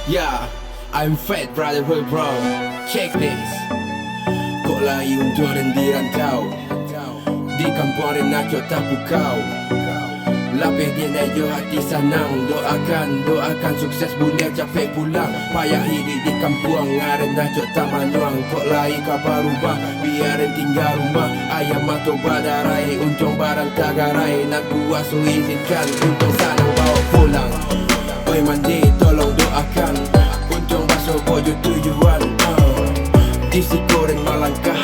Yeah, I'm fat brotherhood bro. Check this. Kok layu undur dan dirantau di kampung nak tak bukau. Lapih dia nayo hati senang. Doakan sukses boleh capek pulang. Payah hidup di kampung ngaren nak tak manuang. Kok lain kabar rubah biarin tinggal rumah. Ayam mato badarai untung barang tagarai. Nak buat so izinkan untung sanang bawa pulang. Oi mandi tolong doakan untung basuh bojo tujuan. Di si goreng malangkah